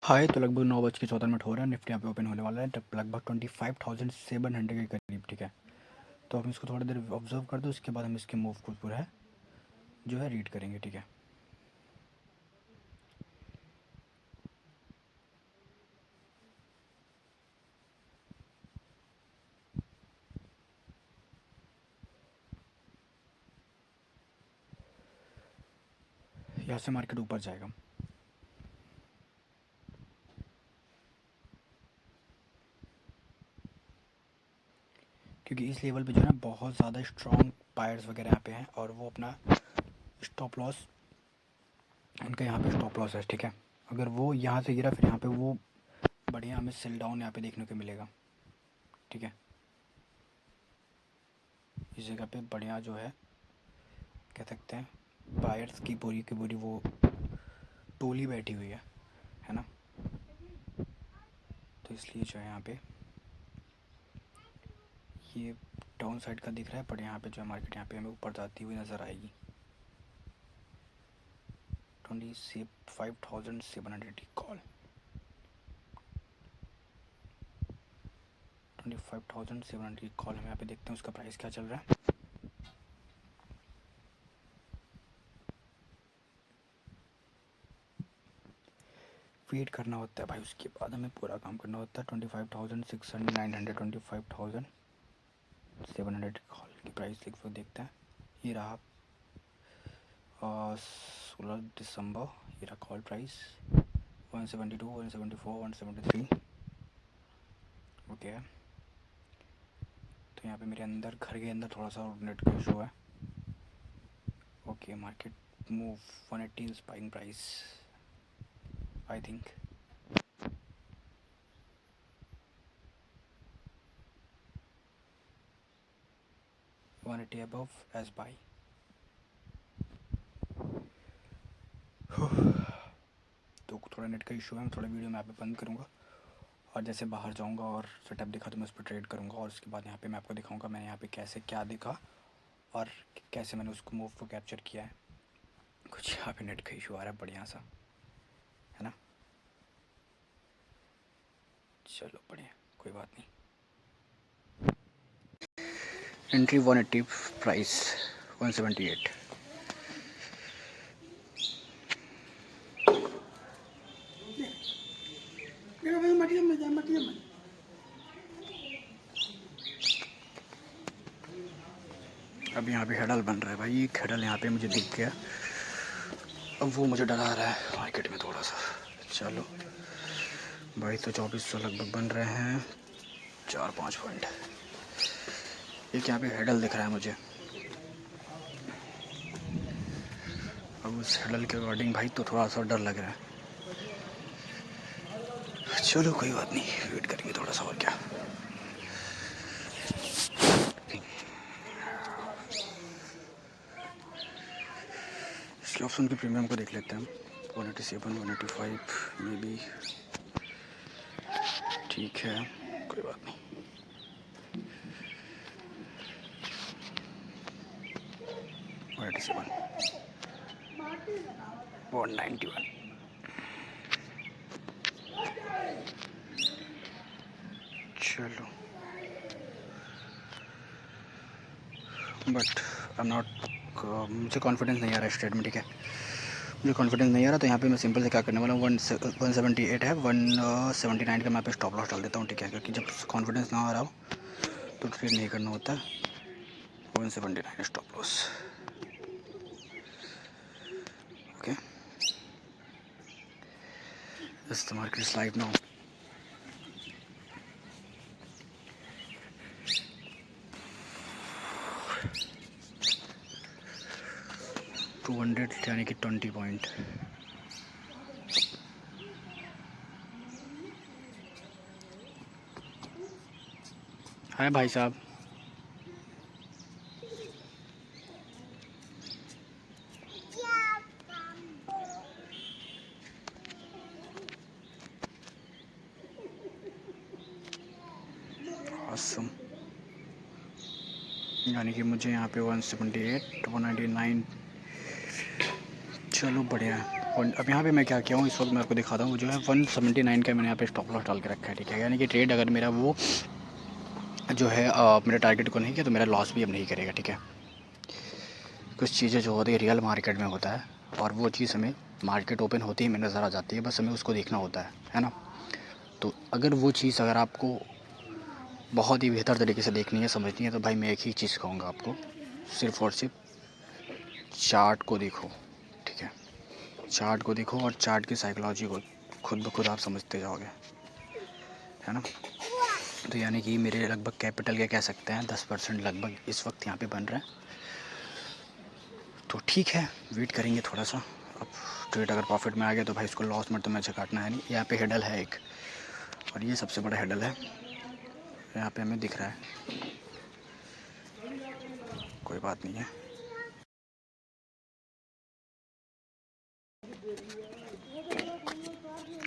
हाय, तो लगभग 9:14 हो रहा है। निफ्टी यहाँ पे ओपन होने वाला है लगभग 25,700 के करीब। ठीक है, तो हम इसको थोड़ी देर ऑब्जर्व कर दो, उसके बाद हम इसके मूव को पूरा है जो है रीड करेंगे। ठीक है, यहाँ से मार्केट ऊपर जाएगा। क्योंकि इस लेवल पे जो है ना बहुत ज़्यादा स्ट्रॉन्ग बायर्स वगैरह यहाँ पे हैं, और वो अपना स्टॉप लॉस, इनका यहाँ पे स्टॉप लॉस है। ठीक है, अगर वो यहाँ से गिरा फिर यहाँ पे वो बढ़िया हमें सेल डाउन यहाँ पे देखने को मिलेगा। ठीक है, इस जगह पे बढ़िया जो है कह सकते हैं बायर्स की पूरी वो टोली बैठी हुई है ना। तो इसलिए जो है यहाँ पे ये डाउन साइड का दिख रहा है, पर यहाँ पे जो है मार्केट यहाँ पे हमें ऊपर जाती हुई नज़र आएगी। 25,700 की कॉल, 25,700 की कॉल हम यहाँ पे देखते हैं उसका प्राइस क्या चल रहा है। वेट करना होता है भाई, उसके बाद हमें पूरा काम करना होता है। 25,600, 900, 25,700 की कॉल की प्राइस देखते हैं। ये रहा 16 दिसंबर, ये रहा कॉल प्राइस 172, 174, 173। ओके, तो यहाँ पे मेरे अंदर घर के अंदर थोड़ा सा नेट का इशू है। Okay, market move 180 buying price I think. One eighty above as buy. तो थोड़ा नेट का इशू है, मैं थोड़ा वीडियो मैं यहाँ पे बंद करूँगा, और जैसे बाहर जाऊँगा और सेटअप दिखा तो मैं उस पर ट्रेड करूँगा, और उसके बाद यहाँ पे मैं आपको दिखाऊँगा मैंने यहाँ पे कैसे क्या दिखा और कैसे मैंने उसको मूव को कैप्चर किया है। कुछ यहाँ पे नेट का इशू आ रहा है बढ़िया सा, है ना। चलो बढ़िया, कोई बात नहीं। Entry 180, price 178। अब यहाँ पे हेडल बन रहा है भाई, एक हेडल यहाँ पे मुझे दिख गया, अब वो मुझे डरा रहा है मार्केट में थोड़ा सा। चलो 2200-2400 लगभग बन रहे हैं, 4-5 पॉइंट। एक यहाँ पे हेडल दिख रहा है मुझे, अब उस हेडल के अकॉर्डिंग भाई तो थोड़ा सा डर लग रहा है। चलो कोई बात नहीं, वेट करेंगे थोड़ा सा और क्या। इसके ऑप्शन के प्रीमियम को देख लेते हैं हम। 187, 185 में भी ठीक है, कोई बात नहीं। $191, 191। चलो बट आई एम नॉट, मुझे कॉन्फिडेंस नहीं आ रहा है स्ट्रेट में। ठीक है, मुझे कॉन्फिडेंस नहीं आ रहा, तो यहाँ पे मैं सिंपल से क्या करने वाला हूँ, 178 है, 179 का मैं पे स्टॉप लॉस डाल देता हूँ। ठीक है, क्योंकि जब कॉन्फिडेंस ना आ रहा हो तो ट्रेड नहीं करना होता है। 179 stop loss. Okay, the market is live now. $200 यानी कि 20 पॉइंट। हाय भाई साहब, awesome। यानी कि मुझे यहाँ पे 178, 199, चलो बढ़िया है। अब यहाँ पे मैं क्या किया हूँ इस वक्त मैं आपको दिखाता हूँ, जो है 179 का मैंने यहाँ पे स्टॉप लॉस डाल के रखा है, ठीक है। यानी कि ट्रेड अगर मेरा वो जो है मेरे टारगेट को नहीं किया तो मेरा लॉस भी अब नहीं करेगा, ठीक है। कुछ चीज़ें जो होती है रियल मार्केट में होता है और वो चीज़ हमें मार्केट ओपन होती ही हमें नज़र आ जाती है, बस हमें उसको देखना होता है ना। तो अगर वो चीज़ अगर आपको बहुत ही बेहतर तरीके से देखनी है, समझनी है, तो भाई मैं एक ही चीज़ कहूँगा आपको, सिर्फ़ और सिर्फ चार्ट को देखो, ठीक है। चार्ट को देखो और चार्ट की साइकोलॉजी को खुद ब खुद आप समझते जाओगे, है ना। तो यानी कि मेरे लगभग कैपिटल के कह सकते हैं 10% लगभग इस वक्त यहाँ पे बन रहा है। तो ठीक है, वेट करेंगे थोड़ा सा। अब ट्रेड अगर प्रॉफिट में आ गया तो भाई इसको लॉस में तो मैं काटना है नहीं। यहाँ पे हेडल है एक, और ये सबसे बड़ा हेडल है, यहाँ पे हमें दिख रहा है, कोई बात नहीं है।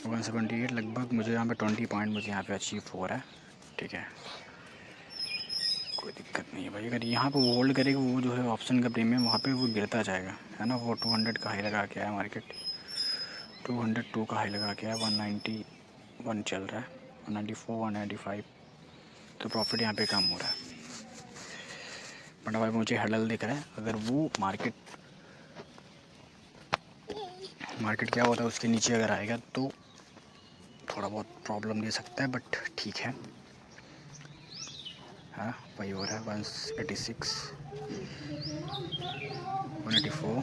वन 178 लगभग मुझे यहाँ पे 20 पॉइंट मुझे यहाँ पे अचीव हो रहा है, ठीक है, कोई दिक्कत नहीं है भाई। अगर यहाँ पे वो होल्ड करेगा, वो जो है ऑप्शन का प्रीमियम वहाँ पे वो गिरता जाएगा, है ना। वो 200 का हाई लगा के आया मार्केट, 202 का हाई लगा के आया, 191 चल रहा है, 194 195, तो प्रॉफिट यहाँ पे कम हो रहा है। बट भाई मुझे हडल दिख रहा है, अगर वो मार्केट क्या होता है उसके नीचे अगर आएगा तो थोड़ा बहुत प्रॉब्लम दे सकता है, बट ठीक है। हाँ वही हो रहा है, 186 184,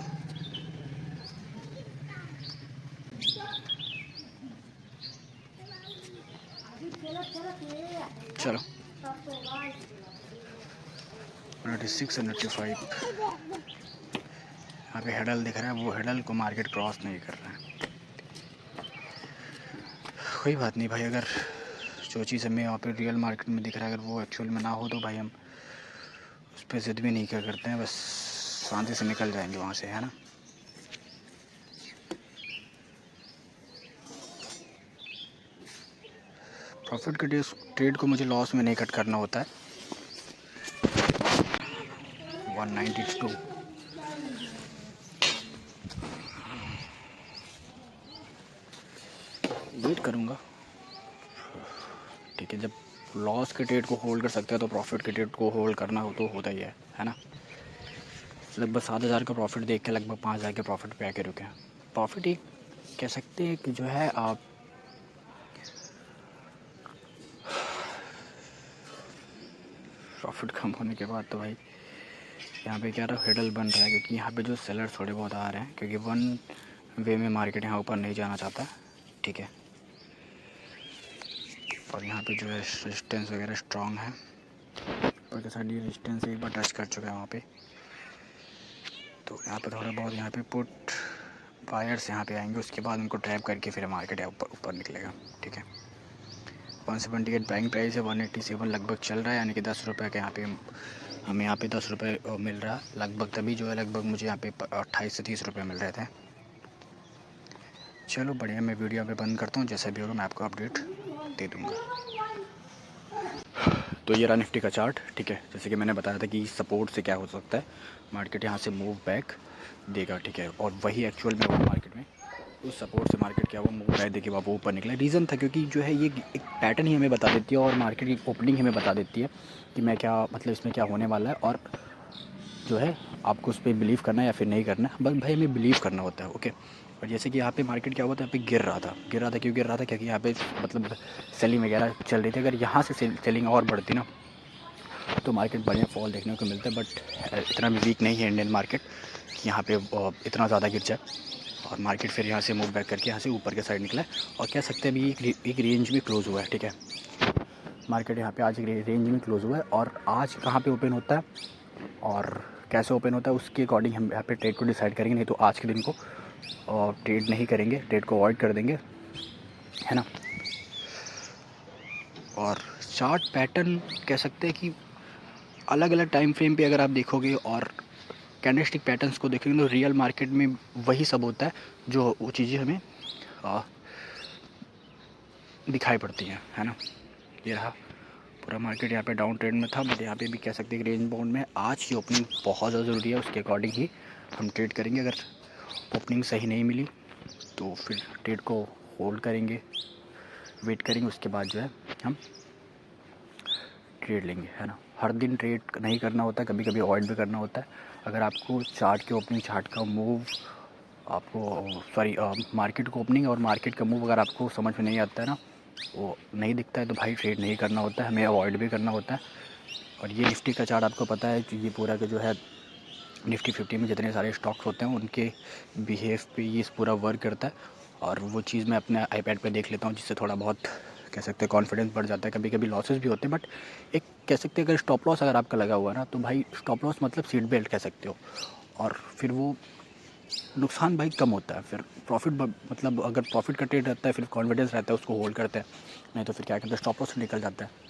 चलो 186 185, यहाँ पे हेडल दिख रहा है, वो हेडल को मार्केट क्रॉस नहीं कर रहा है। कोई बात नहीं भाई, अगर जो चीज़ हमें यहाँ पे रियल मार्केट में दिख रहा है अगर वो एक्चुअल में ना हो तो भाई हम उस पर ज़िद भी नहीं क्या करते हैं, बस शांति से निकल जाएंगे वहाँ से, है ना। प्रॉफिट के ट्रेड को मुझे लॉस में नहीं कट करना होता है। 192 वेट करूँगा, ठीक है। जब लॉस के ट्रेड को होल्ड कर सकते हैं तो प्रॉफिट के ट्रेड को होल्ड करना हो तो होता ही है ना। लगभग 7,000 का प्रॉफिट देख के लगभग 5,000 के प्रॉफिट पे आके रुके हैं। प्रॉफिट एक कह सकते हैं कि जो है आप प्रॉफिट कम होने के बाद तो भाई यहाँ पे क्या रहा, हेडल बन रहा है, क्योंकि यहाँ पे जो सेलर थोड़े बहुत आ रहे हैं, क्योंकि वन वे में मार्केट यहाँ ऊपर नहीं जाना चाहता, ठीक है। और यहाँ पे जो है रेजिस्टेंस वगैरह स्ट्रॉन्ग है, और के साथ ये रेजिस्टेंस एक बार टच कर चुका है वहाँ पे, तो यहाँ पे थोड़ा बहुत यहाँ पे पुट बायर्स यहाँ पे आएंगे, उसके बाद उनको ट्रैप करके फिर मार्केट ऊपर निकलेगा, ठीक है। 178 बाइंग प्राइस है, 187 लगभग चल रहा है, यानी कि 10 रुपये का यहाँ पे हमें यहाँ पे 10 रुपये मिल रहा है लगभग। तभी जो है लगभग मुझे यहाँ पे 28 से 30 रुपये मिल रहे थे। चलो बढ़िया, मैं वीडियो पे बंद करता हूँ, जैसा भी होगा मैं आपको अपडेट दे दूँगा। तो ये रहा निफ्टी का चार्ट, ठीक है। जैसे कि मैंने बताया था कि सपोर्ट से क्या हो सकता है, मार्केट यहाँ से मूव बैक देगा, ठीक है। और वही एक्चुअल में हुआ मार्केट में, उस सपोर्ट से मार्केट क्या हुआ, मूव बैक देके वो ऊपर निकला। रीज़न था क्योंकि जो है ये एक पैटर्न ही हमें बता देती है और मार्केट की ओपनिंग हमें बता देती है कि मैं क्या मतलब इसमें क्या होने वाला है, और जो है आपको उस पर बिलीव करना है या फिर नहीं करना है, बस भाई हमें बिलीव करना होता है, ओके। और जैसे कि यहाँ पे मार्केट क्या हुआ था, यहाँ पे गिर रहा था, क्यों गिर रहा था, क्योंकि यहाँ पे मतलब सेलिंग वगैरह चल रही थी। अगर यहाँ से सेलिंग और बढ़ती ना तो मार्केट बढ़िया फॉल देखने को मिलता है, बट इतना भी वीक नहीं है इंडियन मार्केट कि यहाँ पे इतना ज़्यादा गिर जाए। और मार्केट फिर यहाँ से मूव बैक करके यहाँ से ऊपर के साइड निकला है, और कह सकते हैं अभी एक रेंज में क्लोज़ हुआ है, ठीक है। मार्केट यहाँ पे आज एक रेंज में क्लोज़ हुआ है, और आज कहाँ पे ओपन होता है और कैसे ओपन होता है उसके अकॉर्डिंग हम यहाँ पे ट्रेड को डिसाइड करेंगे। नहीं तो आज के दिन को ट्रेड नहीं करेंगे, ट्रेड को अवॉइड कर देंगे, है ना। और चार्ट पैटर्न कह सकते हैं कि अलग अलग टाइम फ्रेम पे अगर आप देखोगे और कैंडलस्टिक पैटर्न्स को देखेंगे तो रियल मार्केट में वही सब होता है जो वो चीज़ें हमें दिखाई पड़ती हैं, है ना। ये रहा पूरा मार्केट यहाँ पे डाउन ट्रेंड में था, बट यहाँ पे भी कह सकते हैं कि रेंज बाउंड में। आज की ओपनिंग बहुत ज़्यादा ज़रूरी है, उसके अकॉर्डिंग ही हम ट्रेड करेंगे। अगर ओपनिंग सही नहीं मिली तो फिर ट्रेड को होल्ड करेंगे, वेट करेंगे, उसके बाद जो है हम ट्रेड लेंगे, है ना। हर दिन ट्रेड नहीं करना होता है, कभी कभी अवॉइड भी करना होता है। अगर आपको चार्ट के ओपनिंग, चार्ट का मूव, आपको सॉरी मार्केट को ओपनिंग और मार्केट का मूव अगर आपको समझ में नहीं आता है ना, वो नहीं दिखता है, तो भाई ट्रेड नहीं करना होता है, हमें अवॉइड भी करना होता है। और ये निफ्टी का चार्ट आपको पता है कि ये पूरा का जो है निफ्टी 50 में जितने सारे स्टॉक्स होते हैं उनके बिहेव पे ये पूरा वर्क करता है। और वो चीज़ मैं अपने आईपैड पे देख लेता हूँ, जिससे थोड़ा बहुत कह सकते हैं कॉन्फिडेंस बढ़ जाता है। कभी कभी लॉसेस भी होते हैं, बट एक कह सकते हैं अगर स्टॉप लॉस अगर आपका लगा हुआ है ना, तो भाई स्टॉप लॉस मतलब सीट बेल्ट कह सकते हो। और फिर वो नुकसान भाई कम होता है, फिर प्रॉफिट मतलब अगर प्रॉफिट का ट्रेड रहता है फिर कॉन्फिडेंस रहता है, उसको होल्ड करते हैं। नहीं तो फिर क्या करते हैं, स्टॉप लॉस निकल जाता है।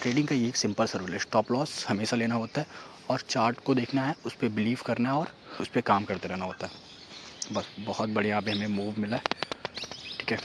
ट्रेडिंग का ये एक सिंपल सा रूल है, स्टॉप लॉस हमेशा लेना होता है और चार्ट को देखना है, उस पर बिलीव करना है और उस पर काम करते रहना होता है। बस बहुत बढ़िया यहाँ पे हमें मूव मिला है, ठीक है।